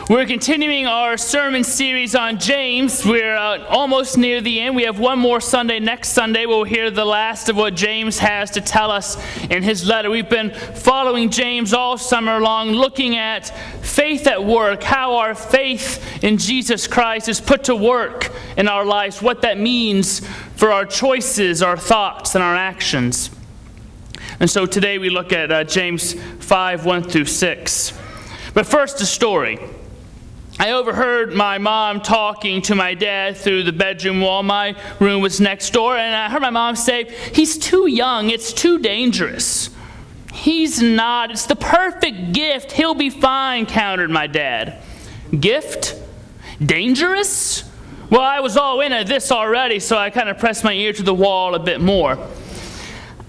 We're continuing our sermon series on James. We're almost near the end. We have one more Sunday. Next Sunday, we'll hear the last of what James has to tell us in his letter. We've been following James all summer long, looking at faith at work, how our faith in Jesus Christ is put to work in our lives, what that means for our choices, our thoughts, and our actions. And so today we look at James 5, 1 through 6. But first, a story. I overheard my mom talking to my dad through the bedroom wall. My room was next door, and I heard my mom say, "He's too young. It's too dangerous." "He's not. It's the perfect gift. He'll be fine," countered my dad. "Gift? Dangerous?" Well, I was all into this already, so I kind of pressed my ear to the wall a bit more.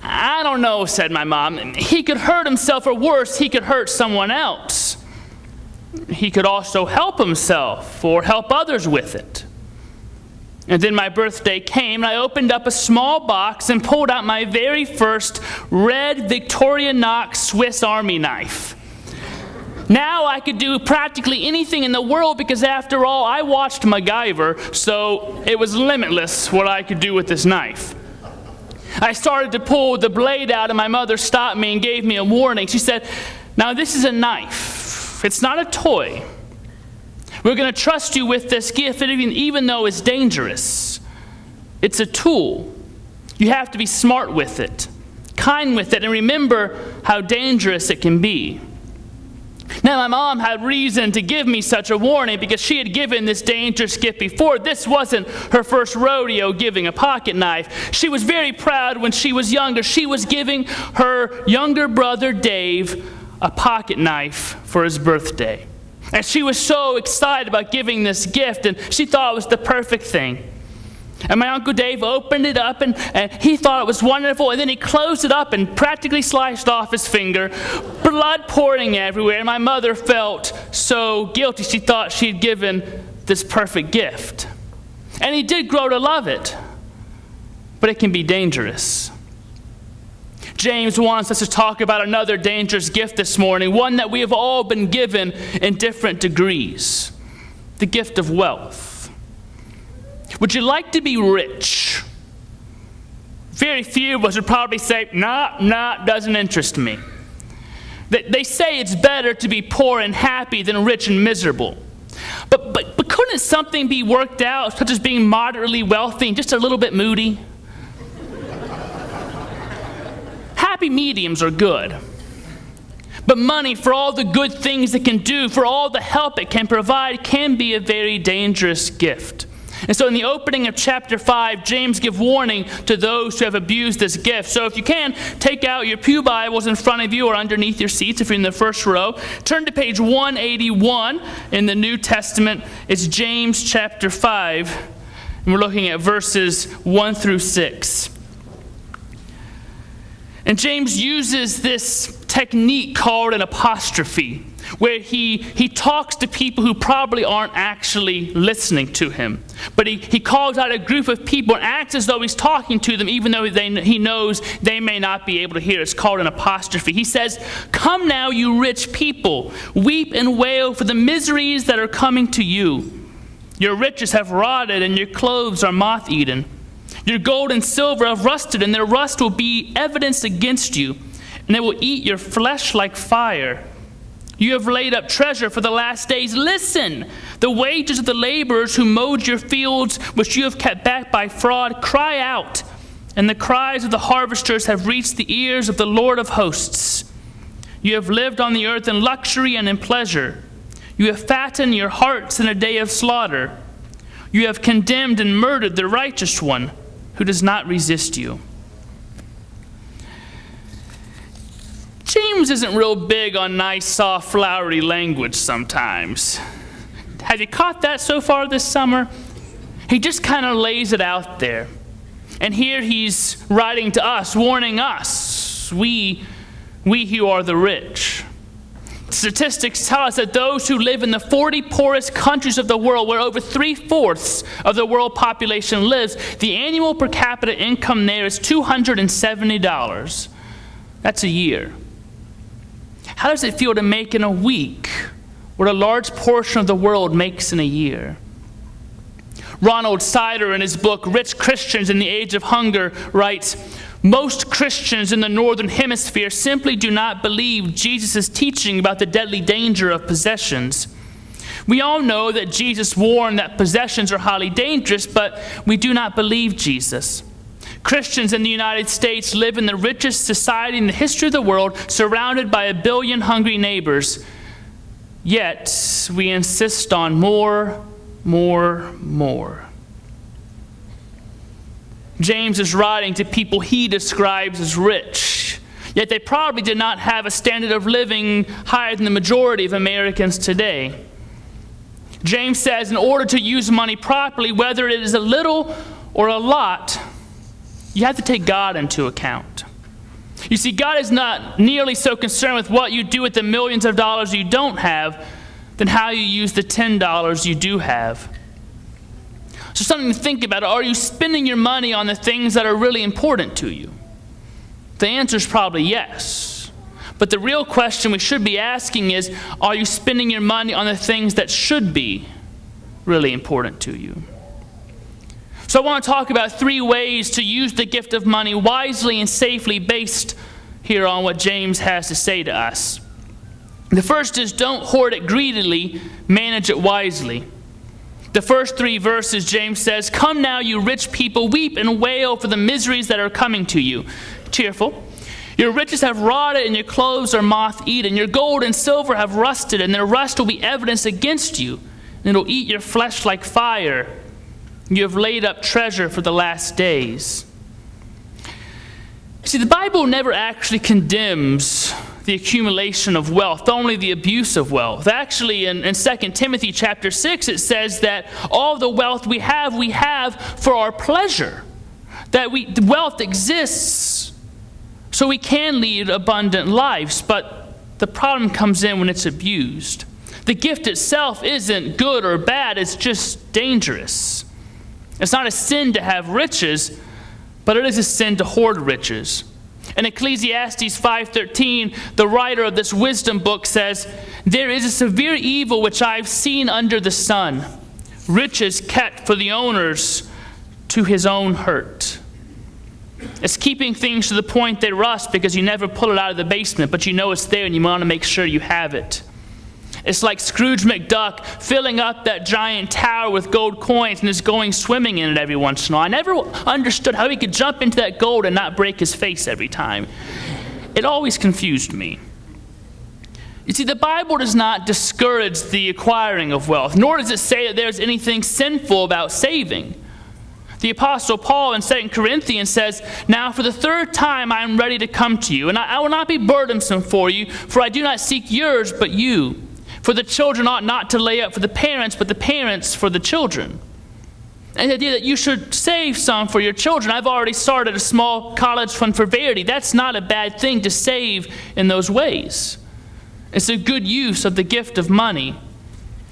"I don't know," said my mom. "He could hurt himself, or worse, he could hurt someone else. He could also help himself or help others with it." And then my birthday came, and I opened up a small box and pulled out my very first red Victorinox Swiss Army knife. Now I could do practically anything in the world because, after all, I watched MacGyver, so it was limitless what I could do with this knife. I started to pull the blade out, and my mother stopped me and gave me a warning. She said, "Now this is a knife. It's not a toy. We're going to trust you with this gift, even though it's dangerous. It's a tool. You have to be smart with it, kind with it, and remember how dangerous it can be." Now, my mom had reason to give me such a warning because she had given this dangerous gift before. This wasn't her first rodeo giving a pocket knife. She was very proud when she was younger. She was giving her younger brother, Dave, a pocket knife for his birthday. And she was so excited about giving this gift, and she thought it was the perfect thing. And my Uncle Dave opened it up, and he thought it was wonderful, and then he closed it up and practically sliced off his finger, blood pouring everywhere, and my mother felt so guilty. She thought she'd given this perfect gift. And he did grow to love it, but it can be dangerous. James wants us to talk about another dangerous gift this morning, one that we have all been given in different degrees: the gift of wealth. Would you like to be rich? Very few of us would probably say, nah, doesn't interest me. They say it's better to be poor and happy than rich and miserable. But couldn't something be worked out, such as being moderately wealthy and just a little bit moody? Happy mediums are good. But money, for all the good things it can do, for all the help it can provide, can be a very dangerous gift. And so in the opening of chapter 5, James gives warning to those who have abused this gift. So if you can, take out your pew Bibles in front of you or underneath your seats if you're in the first row. Turn to page 181 in the New Testament. It's James chapter 5, and we're looking at verses 1 through 6. And James uses this technique called an apostrophe, where he talks to people who probably aren't actually listening to him. But he calls out a group of people and acts as though he's talking to them, even though he knows they may not be able to hear. It's called an apostrophe. He says, "Come now, you rich people, weep and wail for the miseries that are coming to you. Your riches have rotted and your clothes are moth-eaten. Your gold and silver have rusted, and their rust will be evidence against you, and they will eat your flesh like fire. You have laid up treasure for the last days. Listen, the wages of the laborers who mowed your fields, which you have kept back by fraud, cry out, and the cries of the harvesters have reached the ears of the Lord of hosts. You have lived on the earth in luxury and in pleasure. You have fattened your hearts in a day of slaughter. You have condemned and murdered the righteous one, who does not resist you." James isn't real big on nice, soft, flowery language sometimes. Have you caught that so far this summer? He just kind of lays it out there. And here he's writing to us, warning us, we who are the rich. Statistics tell us that those who live in the 40 poorest countries of the world, where over 3/4 of the world population lives, the annual per capita income there is $270. That's a year. How does it feel to make in a week what a large portion of the world makes in a year. Ronald Sider, in his book, Rich Christians in the Age of Hunger, writes, "Most Christians in the Northern Hemisphere simply do not believe Jesus' teaching about the deadly danger of possessions. We all know that Jesus warned that possessions are highly dangerous, but we do not believe Jesus. Christians in the United States live in the richest society in the history of the world, surrounded by 1 billion hungry neighbors. Yet we insist on more. James is writing to people he describes as rich, yet they probably did not have a standard of living higher than the majority of Americans today. James says in order to use money properly, whether it is a little or a lot, you have to take God into account. You see, God is not nearly so concerned with what you do with the millions of dollars you don't have than how you use the $10 you do have. So something to think about. Are you spending your money on the things that are really important to you? The answer is probably yes. But the real question we should be asking is, are you spending your money on the things that should be really important to you? So I want to talk about 3 ways to use the gift of money wisely and safely based here on what James has to say to us. The first is, don't hoard it greedily, manage it wisely. The first 3 verses, James says, "Come now, you rich people, weep and wail for the miseries that are coming to you." Cheerful. "Your riches have rotted and your clothes are moth-eaten. Your gold and silver have rusted, and their rust will be evidence against you, and it'll eat your flesh like fire. You have laid up treasure for the last days." See, the Bible never actually condemns the accumulation of wealth, only the abuse of wealth. Actually, in 2 Timothy chapter 6, it says that all the wealth we have for our pleasure. That the wealth exists so we can lead abundant lives, but the problem comes in when it's abused. The gift itself isn't good or bad, it's just dangerous. It's not a sin to have riches, but it is a sin to hoard riches. In Ecclesiastes 5:13, the writer of this wisdom book says, "There is a severe evil which I've seen under the sun, riches kept for the owners to his own hurt." It's keeping things to the point they rust because you never pull it out of the basement, but you know it's there and you want to make sure you have it. It's like Scrooge McDuck filling up that giant tower with gold coins and just going swimming in it every once in a while. I never understood how he could jump into that gold and not break his face every time. It always confused me. You see, the Bible does not discourage the acquiring of wealth, nor does it say that there's anything sinful about saving. The Apostle Paul in 2 Corinthians says, "Now for the 3rd time I am ready to come to you, and I will not be burdensome for you, for I do not seek yours, but you. For the children ought not to lay up for the parents, but the parents for the children." And the idea that you should save some for your children. I've already started a small college fund for Verity. That's not a bad thing to save in those ways. It's a good use of the gift of money.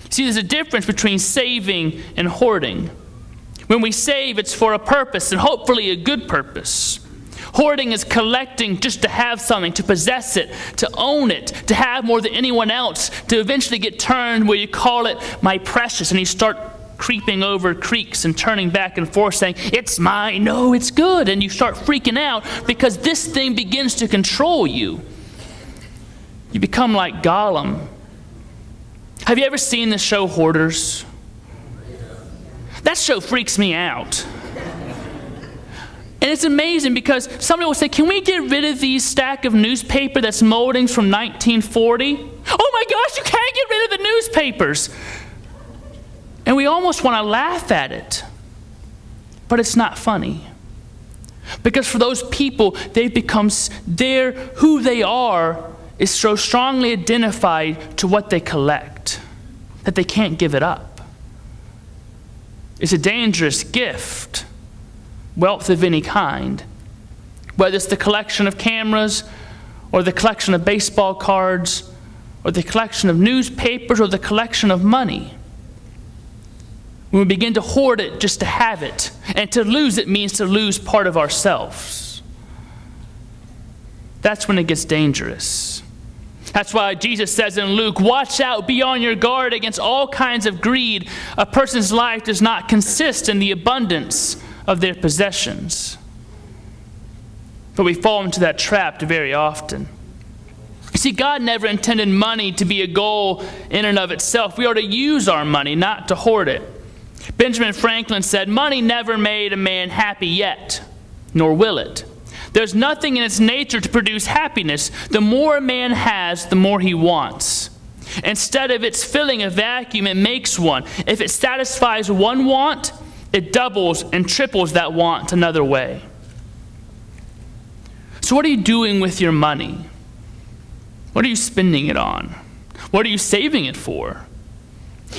See, there's a difference between saving and hoarding. When we save, it's for a purpose, and hopefully a good purpose. Hoarding is collecting just to have something, to possess it, to own it, to have more than anyone else, to eventually get turned where you call it my precious, and you start creeping over creeks and turning back and forth saying, "It's mine, no, it's good," and you start freaking out because this thing begins to control you. You become like Gollum. Have you ever seen the show Hoarders? That show freaks me out. And it's amazing because somebody will say, "Can we get rid of these stack of newspaper that's moldings from 1940? Oh my gosh, you can't get rid of the newspapers. And we almost want to laugh at it. But it's not funny. Because for those people, they've become, who they are is so strongly identified to what they collect that they can't give it up. It's a dangerous gift. Wealth of any kind, whether it's the collection of cameras or the collection of baseball cards or the collection of newspapers or the collection of money. When we begin to hoard it just to have it, and to lose it means to lose part of ourselves. That's when it gets dangerous. That's why Jesus says in Luke, watch out, be on your guard against all kinds of greed. A person's life does not consist in the abundance of their possessions. But we fall into that trap very often. You see, God never intended money to be a goal in and of itself. We are to use our money, not to hoard it. Benjamin Franklin said, money never made a man happy yet, nor will it. There's nothing in its nature to produce happiness. The more a man has, the more he wants. Instead of its filling a vacuum, it makes one. If it satisfies one want, it doubles and triples that want another way. So what are you doing with your money? What are you spending it on? What are you saving it for?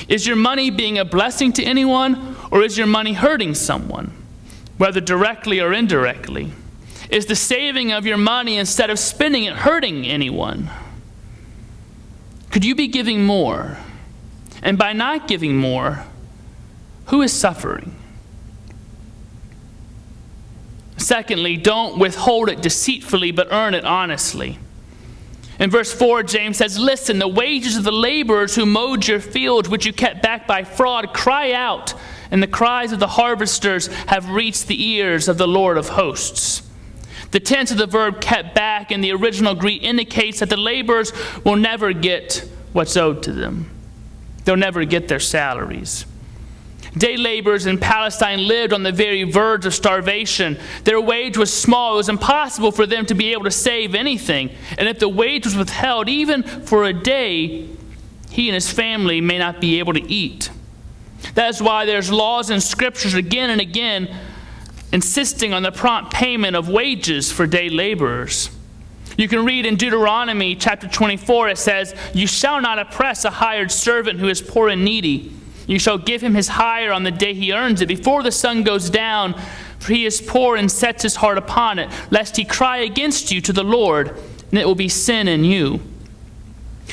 Is your money being a blessing to anyone, or is your money hurting someone, whether directly or indirectly? Is the saving of your money instead of spending it hurting anyone? Could you be giving more? And by not giving more, who is suffering? Secondly, don't withhold it deceitfully, but earn it honestly. In verse 4, James says, listen, the wages of the laborers who mowed your fields, which you kept back by fraud, cry out, and the cries of the harvesters have reached the ears of the Lord of hosts. The tense of the verb kept back in the original Greek indicates that the laborers will never get what's owed to them. They'll never get their salaries. Day laborers in Palestine lived on the very verge of starvation. Their wage was small. It was impossible for them to be able to save anything. And if the wage was withheld, even for a day, he and his family may not be able to eat. That's why there's laws in scriptures again and again insisting on the prompt payment of wages for day laborers. You can read in Deuteronomy chapter 24, it says, you shall not oppress a hired servant who is poor and needy. You shall give him his hire on the day he earns it, before the sun goes down, for he is poor and sets his heart upon it, lest he cry against you to the Lord, and it will be sin in you.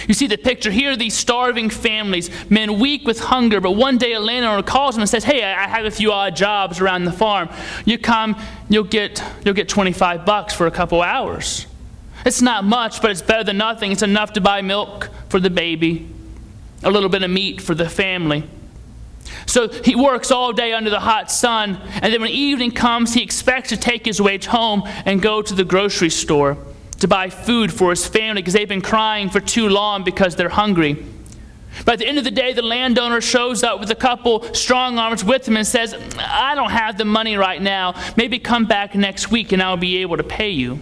You see the picture here, these starving families, men weak with hunger, but one day a landowner calls them and says, hey, I have a few odd jobs around the farm. You come, you'll get $25 for a couple hours. It's not much, but it's better than nothing. It's enough to buy milk for the baby, a little bit of meat for the family. So he works all day under the hot sun, and then when evening comes, he expects to take his wage home and go to the grocery store to buy food for his family because they've been crying for too long because they're hungry. But at the end of the day, the landowner shows up with a couple strong arms with him and says, I don't have the money right now. Maybe come back next week and I'll be able to pay you.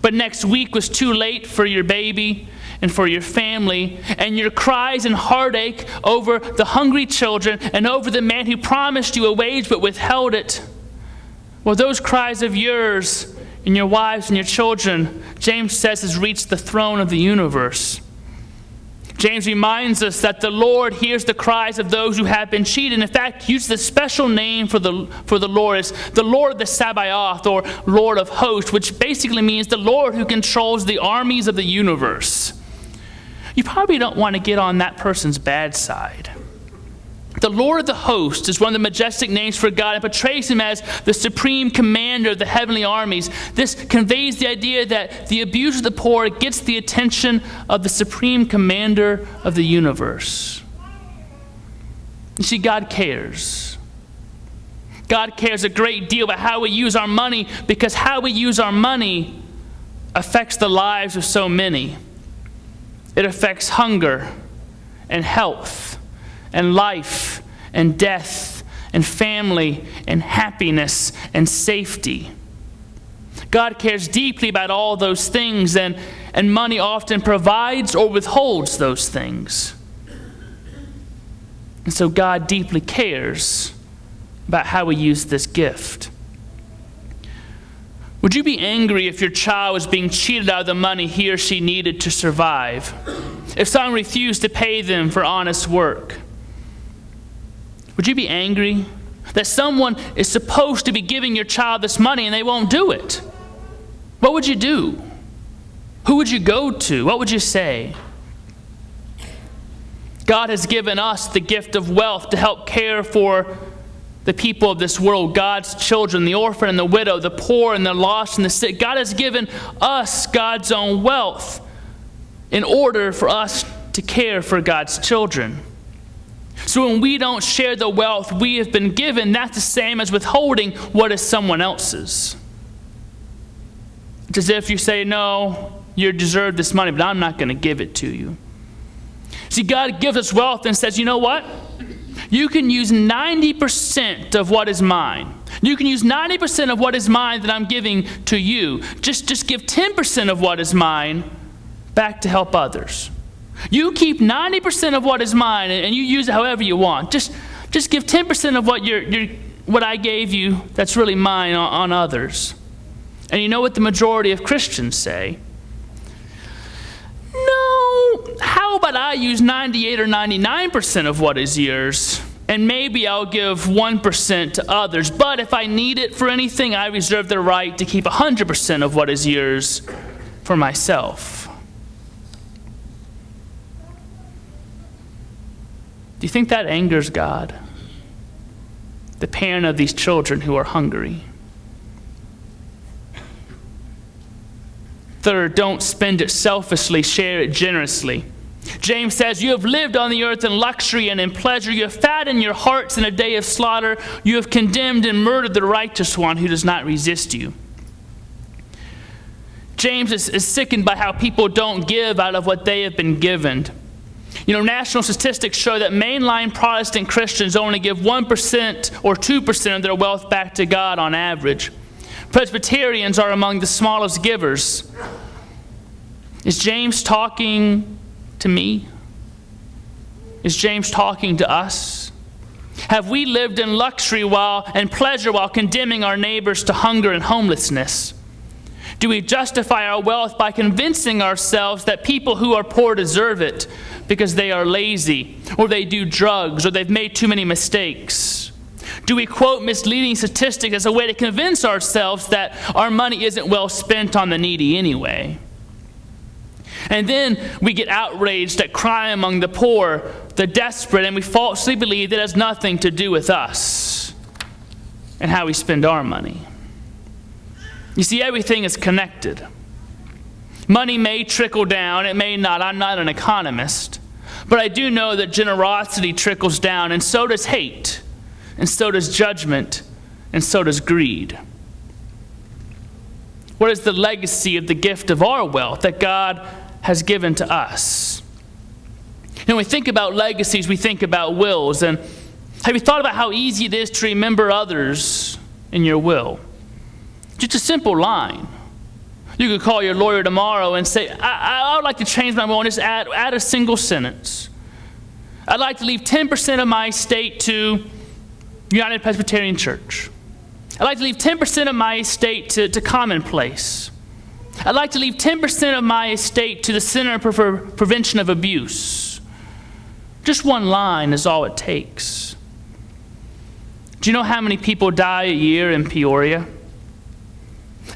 But next week was too late for your baby and for your family, and your cries and heartache over the hungry children and over the man who promised you a wage but withheld it. Well, those cries of yours and your wives and your children, James says, has reached the throne of the universe. James reminds us that the Lord hears the cries of those who have been cheated. In fact, he uses the special name for the Lord as the Lord of the Sabaoth, or Lord of hosts, which basically means the Lord who controls the armies of the universe. You probably don't want to get on that person's bad side. The Lord of the hosts is one of the majestic names for God and portrays him as the supreme commander of the heavenly armies. This conveys the idea that the abuse of the poor gets the attention of the supreme commander of the universe. You see, God cares. God cares a great deal about how we use our money, because how we use our money affects the lives of so many. It affects hunger and health and life and death and family and happiness and safety. God cares deeply about all those things, and money often provides or withholds those things. And so God deeply cares about how we use this gift. Would you be angry if your child was being cheated out of the money he or she needed to survive? If someone refused to pay them for honest work? Would you be angry that someone is supposed to be giving your child this money and they won't do it? What would you do? Who would you go to? What would you say? God has given us the gift of wealth to help care for the people of this world, God's children, the orphan and the widow, the poor and the lost and the sick. God has given us God's own wealth. in order for us to care for God's children. So when we don't share the wealth we have been given, that's the same as withholding what is someone else's. It's as if you say, no, you deserve this money, but I'm not going to give it to you. See, God gives us wealth and says, you know what? You can use 90% of what is mine. You can use 90% of what is mine that I'm giving to you. Just give 10% of what is mine back to help others. You keep 90% of what is mine and you use it however you want. Just give 10% of what I gave you that's really mine on others. And you know what the majority of Christians say? No, how about I use 98 or 99% of what is yours, and maybe I'll give 1% to others. But if I need it for anything, I reserve the right to keep 100% of what is yours for myself. Do you think that angers God, the parent of these children who are hungry? Third, don't spend it selfishly, share it generously. James says, you have lived on the earth in luxury and in pleasure. You have fattened your hearts in a day of slaughter. You have condemned and murdered the righteous one who does not resist you. James is sickened by how people don't give out of what they have been given. You know, national statistics show that mainline Protestant Christians only give 1% or 2% of their wealth back to God on average. Presbyterians are among the smallest givers. Is James talking to me? Is James talking to us? Have we lived in luxury and pleasure while condemning our neighbors to hunger and homelessness? Do we justify our wealth by convincing ourselves that people who are poor deserve it because they are lazy, or they do drugs, or they've made too many mistakes? Do we quote misleading statistics as a way to convince ourselves that our money isn't well spent on the needy anyway? And then we get outraged at crime among the poor, the desperate, and we falsely believe that it has nothing to do with us and how we spend our money. You see, everything is connected. Money may trickle down, it may not. I'm not an economist. But I do know that generosity trickles down, and so does hate, and so does judgment, and so does greed. What is the legacy of the gift of our wealth that God has given to us? When we think about legacies, we think about wills. And have you thought about how easy it is to remember others in your will? Just a simple line. You could call your lawyer tomorrow and say, I would like to change my will and just add a single sentence. I'd like to leave 10% of my estate to United Presbyterian Church. I'd like to leave 10% of my estate to Commonplace. I'd like to leave 10% of my estate to the Center for Prevention of Abuse. Just one line is all it takes. Do you know how many people die a year in Peoria?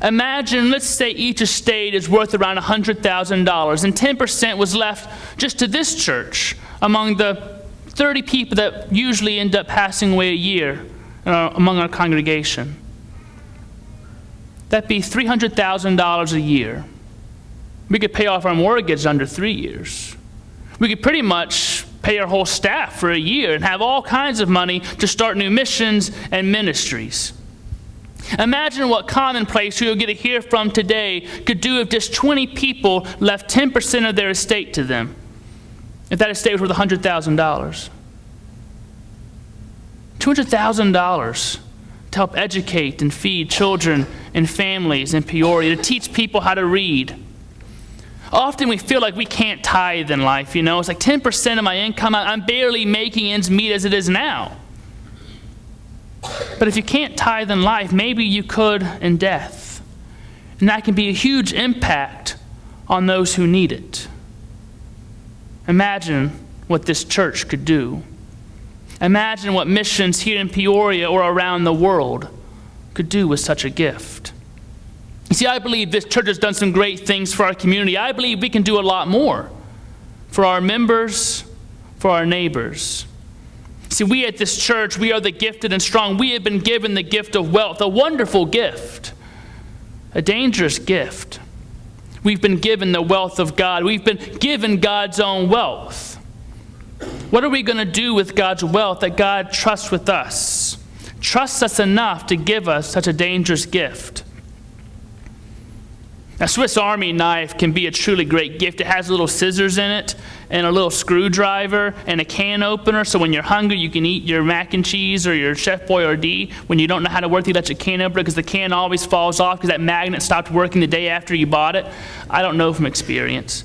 Imagine, let's say each estate is worth around $100,000 and 10% was left just to this church among the 30 people that usually end up passing away a year among our congregation. That'd be $300,000 a year. We could pay off our mortgage under 3 years. We could pretty much pay our whole staff for a year and have all kinds of money to start new missions and ministries. Imagine what Commonplace, who you'll get to hear from today, could do if just 20 people left 10% of their estate to them. If that estate was worth $100,000. $200,000 to help educate and feed children and families in Peoria, to teach people how to read. Often we feel like we can't tithe in life, you know. It's like 10% of my income, I'm barely making ends meet as it is now. But if you can't tithe in life, maybe you could in death. And that can be a huge impact on those who need it. Imagine what this church could do. Imagine what missions here in Peoria or around the world could do with such a gift. You see, I believe this church has done some great things for our community. I believe we can do a lot more for our members, for our neighbors. See, we at this church, we are the gifted and strong. We have been given the gift of wealth, a wonderful gift, a dangerous gift. We've been given the wealth of God. We've been given God's own wealth. What are we going to do with God's wealth that God trusts with us? Trusts us enough to give us such a dangerous gift. A Swiss Army knife can be a truly great gift. It has little scissors in it and a little screwdriver and a can opener, so when you're hungry you can eat your mac and cheese or your Chef Boyardee. When you don't know how to work the electric can opener because the can always falls off because that magnet stopped working the day after you bought it. I don't know from experience.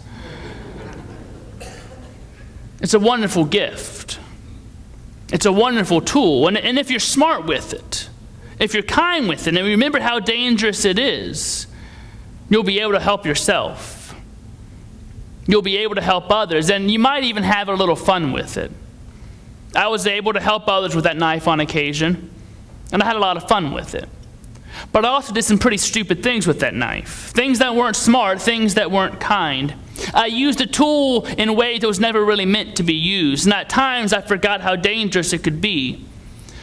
It's a wonderful gift. It's a wonderful tool. And if you're smart with it, if you're kind with it, and remember how dangerous it is, you'll be able to help yourself. You'll be able to help others, and you might even have a little fun with it. I was able to help others with that knife on occasion, and I had a lot of fun with it. But I also did some pretty stupid things with that knife. Things that weren't smart, things that weren't kind. I used a tool in a way that was never really meant to be used, and at times I forgot how dangerous it could be.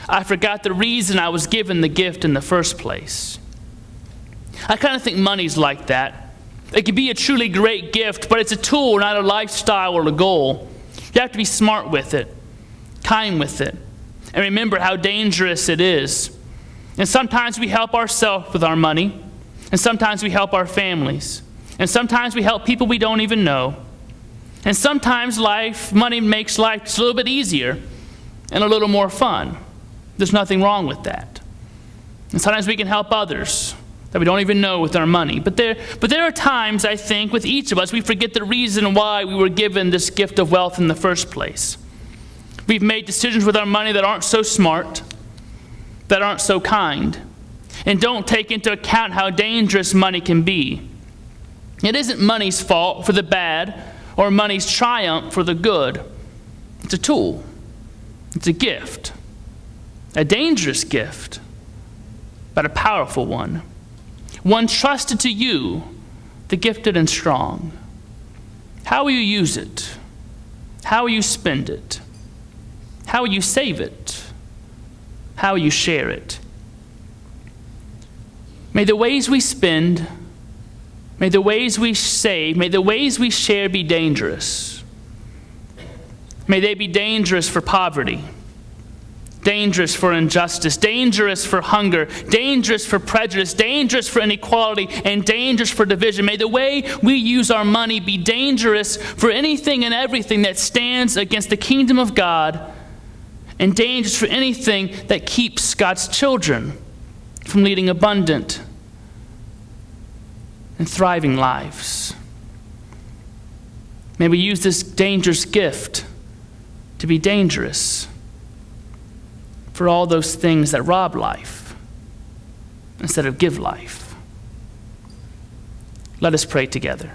I forgot the reason I was given the gift in the first place. I kind of think money's like that. It can be a truly great gift, but it's a tool, not a lifestyle or a goal. You have to be smart with it, kind with it, and remember how dangerous it is. And sometimes we help ourselves with our money, and sometimes we help our families, and sometimes we help people we don't even know. And sometimes money makes life just a little bit easier and a little more fun. There's nothing wrong with that. And sometimes we can help others that we don't even know with our money. But there are times, I think, with each of us, we forget the reason why we were given this gift of wealth in the first place. We've made decisions with our money that aren't so smart, that aren't so kind, and don't take into account how dangerous money can be. It isn't money's fault for the bad or money's triumph for the good. It's a tool. It's a gift. A dangerous gift, but a powerful one. One trusted to you, the gifted and strong. How will you use it? How will you spend it? How will you save it? How will you share it? May the ways we spend, may the ways we save, may the ways we share be dangerous. May they be dangerous for poverty, dangerous for injustice, dangerous for hunger, dangerous for prejudice, dangerous for inequality, and dangerous for division. May the way we use our money be dangerous for anything and everything that stands against the kingdom of God, and dangerous for anything that keeps God's children from leading abundant and thriving lives. May we use this dangerous gift to be dangerous for all those things that rob life instead of give life. Let us pray together.